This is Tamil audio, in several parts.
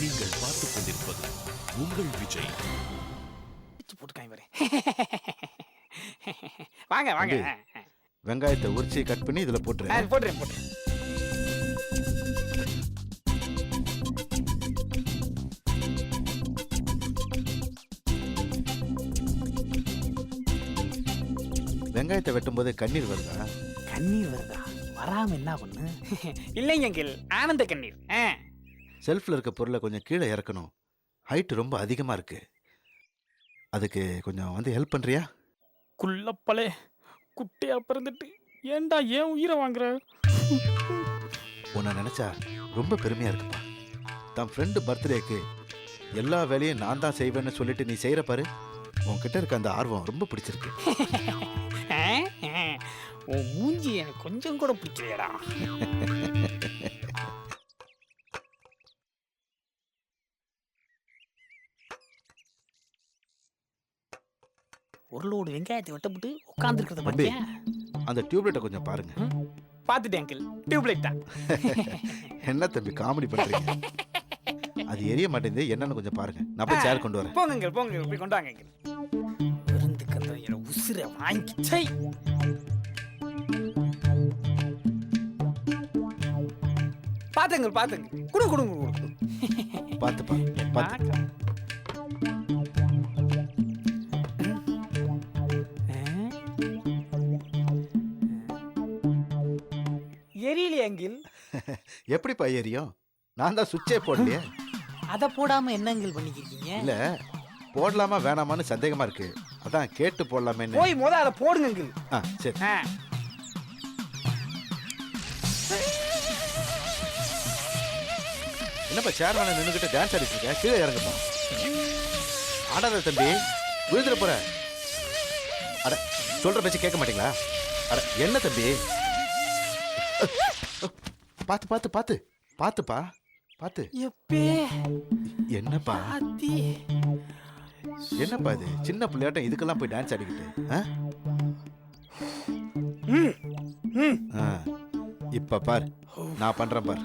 நீங்கள் பார்த்துக் கொண்டிருப்பது உங்கள் விஜய். வாங்க வாங்க. வெங்காயத்தை உரிச்சி கட் பண்ணி இதுல போட்டுறேன். போட்டுறேன். வெங்காயத்தை வெட்டும் போது கண்ணீர் வருதா? கண்ணீர் வருதா? வராம என்ன பண்ணு? இல்லைங்க அங்கிள், ஆனந்த கண்ணீர். செல்ஃப்ல இருக்க பொருளை கொஞ்சம் கீழே இறக்கணும். ஹைட் ரொம்ப அதிகமா இருக்கு. அதுக்கு கொஞ்சம் வந்து ஹெல்ப் பண்றியா? குள்ளப்பலே குட்டையா பிறந்துட்டு ஏன்டா ஏன் உயிரை வாங்குற? உன்னை நினைச்சா ரொம்ப பெருமையா இருக்குப்பா. தன் ஃப்ரெண்டு பர்த்டேக்கு எல்லா வேலையும் நான் தான் செய்வேன்னு சொல்லிட்டு நீ செய்யற பாரு. உன்கிட்ட இருக்க அந்த ஆர்வம் ரொம்ப பிடிச்சிருக்கு. உன் மூஞ்சி எனக்கு கொஞ்சம் கூட பிடிக்கலையடா. ஒரு லோடு வெங்காயத்தை வெட்டப்பட்டு உட்காந்துருக்கிறத பாத்தியா? அந்த டியூப்லைட்டை கொஞ்சம் பாருங்க. பாத்துட்டேன் அங்கிள், டியூப்லைட் தான். என்ன தம்பி காமெடி பண்றீங்க? அது எரிய மாட்டேங்குது, என்னன்னு கொஞ்சம் பாருங்க. நான் போய் சேர் கொண்டு வரேன். போங்க அங்கிள், போங்க போய் கொண்டு வாங்க அங்கிள். விருந்துக்கு அந்த என்ன உசுரை வாங்கிச்சை. பாத்துங்க பாத்துங்க, குடுங்க. பாத்துப்பா பாத்து. எரியலையே அங்கிள். எப்படிப்பா எரியும்? நான் தான் சுவிட்சே போடலையே. அத போடாம என்ன அங்கிள் பண்ணிக்கிறீங்க? இல்ல போடலாமா வேணாமான்னு சந்தேகமா இருக்கு, அதான் கேட்டு போடலாமே. போய் முத அத போடுங்க அங்கிள். சரி. என்னப்பா சேர் மேல நின்னுகிட்டு டான்ஸ் ஆடிட்டு இருக்க? கீழே இறங்குப்பா. ஆடாத தம்பி, விழுந்துட போற. அட சொல்ற பேச்சு கேட்க மாட்டீங்களா? அட என்ன தம்பி? பாத்து பாத்து பாத்து பாத்துப்பா பாத்து. என்னப்பா என்னப்பா இது சின்ன பிள்ளையாட்டம் இதுக்கெல்லாம் போய் டான்ஸ் ஆடிக்கிட்டு? இப்ப பார், நான் பண்றேன் பார்.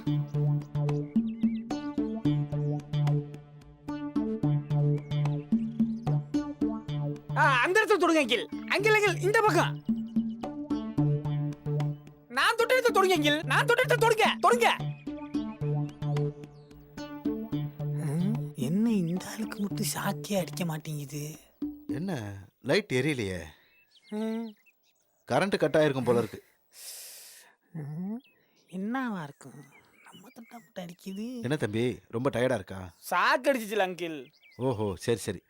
அந்த இடத்துல தொடுங்க அங்கிள். அங்கிள் இந்த பக்கம். நான் தொட்ட இடத்துல தொடுங்க அங்கிள். நான் தொட்ட இடத்துல தொடுங்க. என்ன இந்த ஆளுக்கு மட்டும் சாக்கியே அடிக்க மாட்டேங்குது? என்ன லைட் எரியலையே? கரண்ட் கட் ஆயிருக்கும் போல இருக்கு. என்னவா இருக்கும்? நம்ம தொட்டா மட்டும் அடிக்குது. என்ன தம்பி ரொம்ப டயர்டா இருக்கா? சாக்கு அடிச்சிச்சுல அங்கிள். ஓஹோ சரி சரி.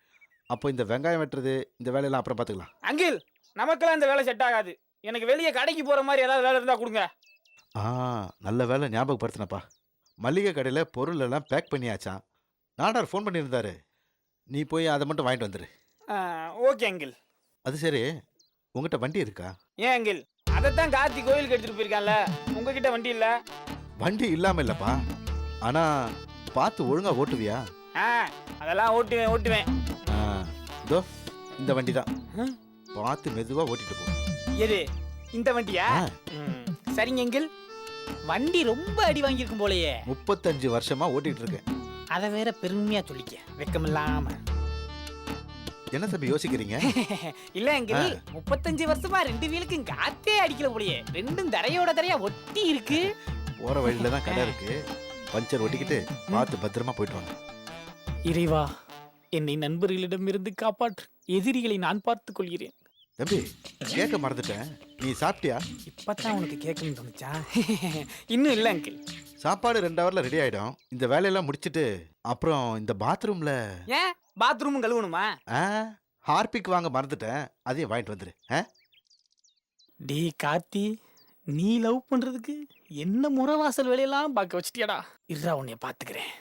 அப்போ இந்த வெங்காயம் வெட்டுறது இந்த வேலையெல்லாம் அப்புறம் பார்த்துக்கலாம். அங்கிள் நமக்கெல்லாம் இந்த வேலை செட் ஆகாது. எனக்கு வெளியே கடைக்கு போற மாதிரி ஏதாவது வேலை இருந்தா கொடுங்க. நல்ல வேலை ஞாபகப்படுத்தினப்பா. மளிகை கடையில் பொருள் எல்லாம் பேக் பண்ணியாச்சான். நாடார் ஃபோன் பண்ணியிருந்தாரு. நீ போய் அதை மட்டும் வாங்கிட்டு வந்துரு. Okay uncle. அது சரி, உங்ககிட்ட வண்டி இருக்கா? ஏன் அங்கிள், அதைத்தான் கார்த்தி கோயிலுக்கு எடுத்துட்டு போயிருக்கான்ல, உங்ககிட்ட வண்டி இல்ல? வண்டி இல்லாம இல்லப்பா, ஆனா பார்த்து ஒழுங்கா ஓட்டுவியா? அதெல்லாம் ஓட்டுவேன். இதோ இந்த வண்டி தான், பார்த்து மெதுவா ஓட்டிட்டு போ. எது இந்த வண்டியா? சரிங்க அங்கிள். வண்டி ரொம்ப அடி வாங்கியிருக்கும் போலயே. 35 வருஷமா ஓட்டிட்டு இருக்கேன். அதை வேற பெருமையா சொல்லிக்க, வெக்கமில்லாம. என்ன தம்பி யோசிக்கிறீங்க? இல்ல அங்கிள், 35 வருஷமா 2 வீலுக்கும் காத்தே அடிக்கல போலயே. ரெண்டும் தரையா ஒட்டி இருக்கு. போற வழியில தான் கடை இருக்கு, பஞ்சர் ஒட்டிக்கிட்டு பார்த்து பத்திரமா போயிட்டு வாங்க. இறைவா, என்னை நண்பர்களிடமிருந்து காப்பாற்று. எதிரிகளை நான் பார்த்துக் கொள்கிறேன். தம்பி கேட்க மறந்துட்டேன், நீ சாப்பிட்டியா? இப்பதான் உனக்கு கேட்கணும்னு தோணுச்சா? இன்னும் இல்ல அங்கிள். சாப்பாடு 2 ஹவர்ல ரெடி ஆயிடும். இந்த வேலையெல்லாம் முடிச்சிட்டு அப்புறம் இந்த பாத்ரூம்ல. ஏன் பாத்ரூம் கழுவணுமா? ஹார்பிக் வாங்க மறந்துட்டேன், அதையும் வாங்கிட்டு வந்துரு. டே கார்த்தி, நீ லவ் பண்றதுக்கு என்ன முறவாசல் வேலையெல்லாம் பார்க்க வச்சிட்டியாடா. இருடா உன்னைய பாத்துக்கிறேன்.